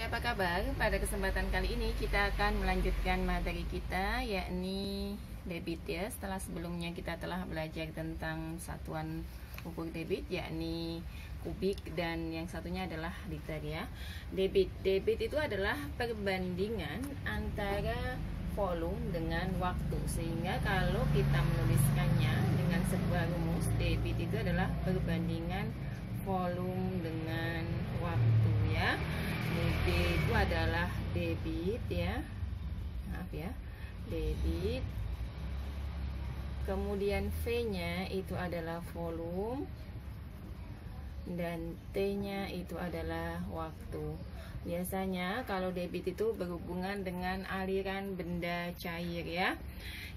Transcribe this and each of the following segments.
apa kabar? Pada kesempatan kali ini kita akan melanjutkan materi kita, yakni debit ya. Setelah sebelumnya kita telah belajar tentang satuan ukur debit, yakni kubik, dan yang satunya adalah liter ya. Debit itu adalah perbandingan antara volume dengan waktu. Sehingga kalau kita menuliskannya dengan sebuah rumus, debit itu adalah perbandingan volume dengan waktu ya. D itu adalah debit ya, maaf ya, debit. Kemudian V nya itu adalah volume, dan T nya itu adalah waktu. Biasanya kalau debit itu berhubungan dengan aliran benda cair ya.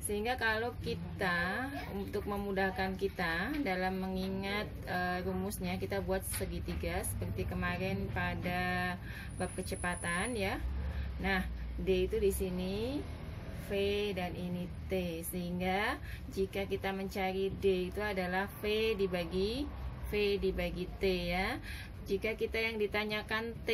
Sehingga kalau kita, untuk memudahkan kita dalam mengingat rumusnya, kita buat segitiga seperti kemarin pada bab kecepatan ya. Nah, D itu di sini, V, dan ini T. Sehingga jika kita mencari D itu adalah V dibagi T ya. Jika kita yang ditanyakan T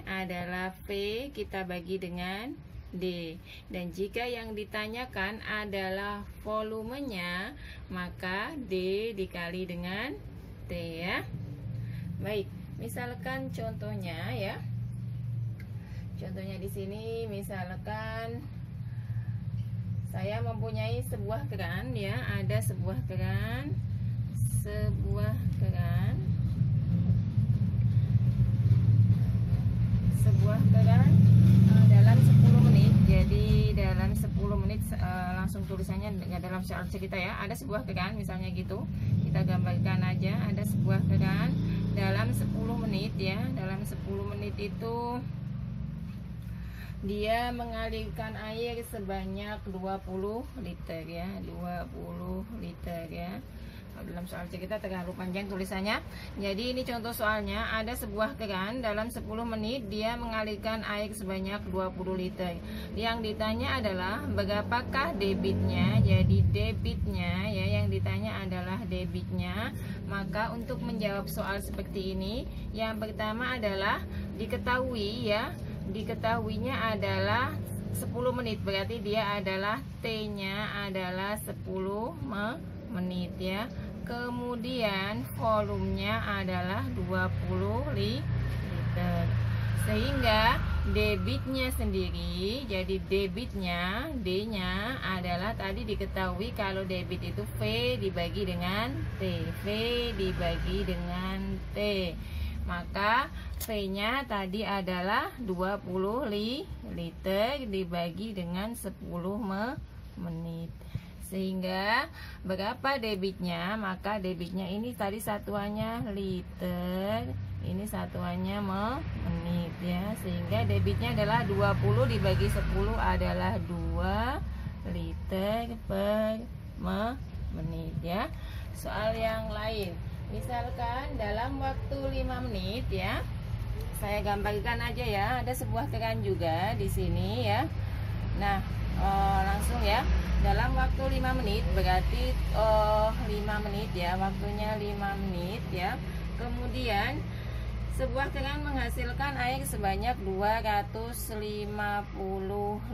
adalah V, kita bagi dengan D. Dan jika yang ditanyakan adalah volumenya, maka D dikali dengan T ya. Baik, misalkan contohnya ya. Contohnya di sini misalkan saya mempunyai sebuah keran ya, ada sebuah keran dalam 10 menit. Jadi dalam 10 menit langsung tulisannya nggak dalam soal kita ya. Ada sebuah keran misalnya gitu. Kita gambarkan aja, ada sebuah keran dalam 10 menit ya. Dalam 10 menit itu dia mengalirkan air sebanyak 20 liter ya, 20 liter ya. Dalam soal kita terlalu panjang tulisannya. Jadi ini contoh soalnya, ada sebuah keran dalam 10 menit dia mengalirkan air sebanyak 20 liter. Yang ditanya adalah berapakah debitnya. Jadi debitnya ya, yang ditanya adalah debitnya. Maka untuk menjawab soal seperti ini, yang pertama adalah diketahui ya. Diketahuinya adalah 10 menit, berarti dia adalah T-nya adalah 10 menit ya. Kemudian volumenya adalah 20 liter. Sehingga debitnya sendiri, jadi debitnya D-nya adalah tadi diketahui kalau debit itu V dibagi dengan T. V dibagi dengan T. Maka V-nya tadi adalah 20 liter dibagi dengan 10 menit. Sehingga berapa debitnya? Maka debitnya ini tadi satuannya liter, ini satuannya menit ya. Sehingga debitnya adalah 20 dibagi 10 adalah 2 liter per menit ya. Soal yang lain, misalkan dalam waktu 5 menit ya. Saya gambarkan aja ya, ada sebuah keran juga di sini ya. Nah, langsung ya. Dalam waktu 5 menit berarti 5 menit ya, waktunya 5 menit ya. Kemudian sebuah keran menghasilkan air sebanyak 250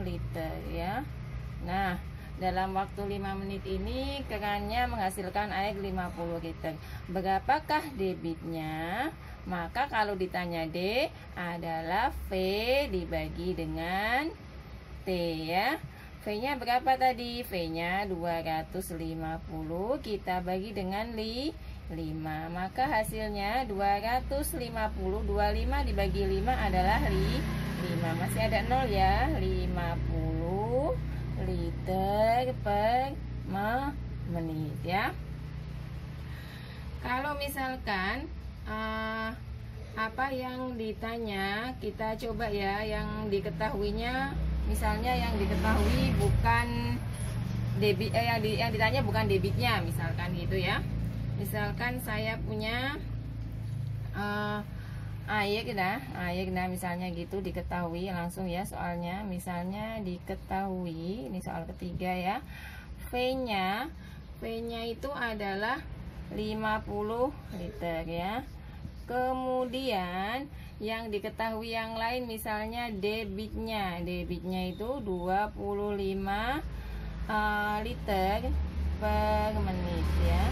liter ya. Nah, dalam waktu 5 menit ini kerannya menghasilkan air 50 liter. Berapakah debitnya? Maka kalau ditanya D adalah V dibagi dengan T ya. V-nya berapa tadi? V-nya 250, kita bagi dengan 5. Maka hasilnya 250, 25 dibagi 5 adalah 5. Masih ada 0 ya. 50 liter per menit ya. Kalau misalkan apa yang ditanya, kita coba ya yang diketahuinya. Misalnya yang diketahui bukan debit, yang ditanya bukan debitnya, misalkan gitu ya. Misalkan saya punya air nah misalnya gitu diketahui langsung ya soalnya. Misalnya diketahui, ini soal ketiga ya. V-nya itu adalah 50 liter ya. Kemudian yang diketahui yang lain, misalnya debitnya itu 25 liter per menit ya.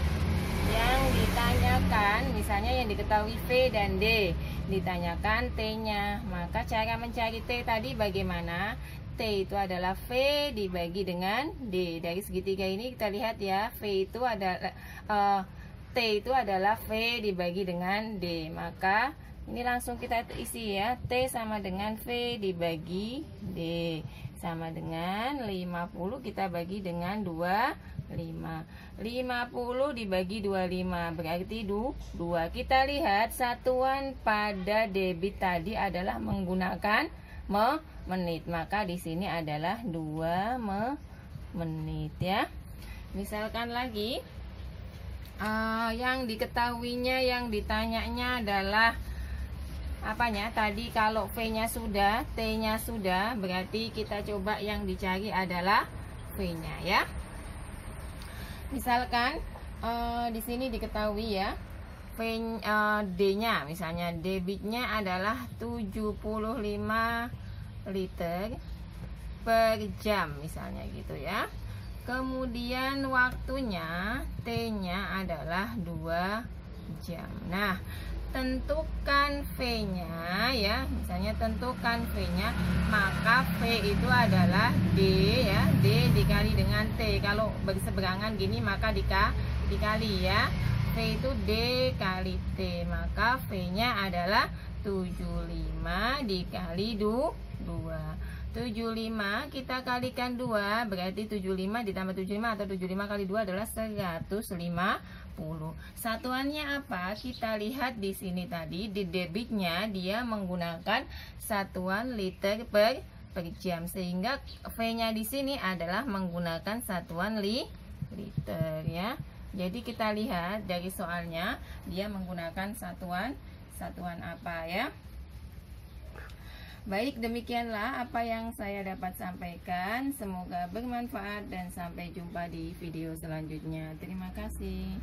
Yang ditanyakan, misalnya yang diketahui V dan D, ditanyakan T-nya. Maka cara mencari T tadi bagaimana? T itu adalah V dibagi dengan D. Dari segitiga ini kita lihat ya, V itu adalah T itu adalah V dibagi dengan D. Maka ini langsung kita isi ya. T sama dengan V dibagi D, sama dengan 50 kita bagi dengan 25. 50 dibagi 25 berarti 2. Kita lihat satuan pada debit tadi adalah menggunakan menit. Maka di sini adalah 2 menit ya. Misalkan lagi yang diketahuinya, yang ditanyanya adalah apanya? Tadi kalau V-nya sudah, T-nya sudah, berarti kita coba yang dicari adalah V-nya ya. Misalkan di sini diketahui ya, D-nya, misalnya debitnya adalah 75 liter per jam misalnya gitu ya. Kemudian waktunya T-nya adalah 2 jam. Nah, tentukan V-nya ya, misalnya tentukan V-nya, maka V itu adalah D ya, D dikali dengan T. Kalau berseberangan gini maka dikali ya. V itu D kali T, maka V-nya adalah 75 dikali 2. 75 kita kalikan 2 berarti 75 ditambah 75 atau 75 kali 2 adalah 150. Satuannya apa? Kita lihat di sini tadi di debitnya dia menggunakan satuan liter per jam, sehingga V-nya di sini adalah menggunakan satuan liter ya. Jadi kita lihat dari soalnya dia menggunakan satuan apa ya. Baik, demikianlah apa yang saya dapat sampaikan. Semoga bermanfaat dan sampai jumpa di video selanjutnya. Terima kasih.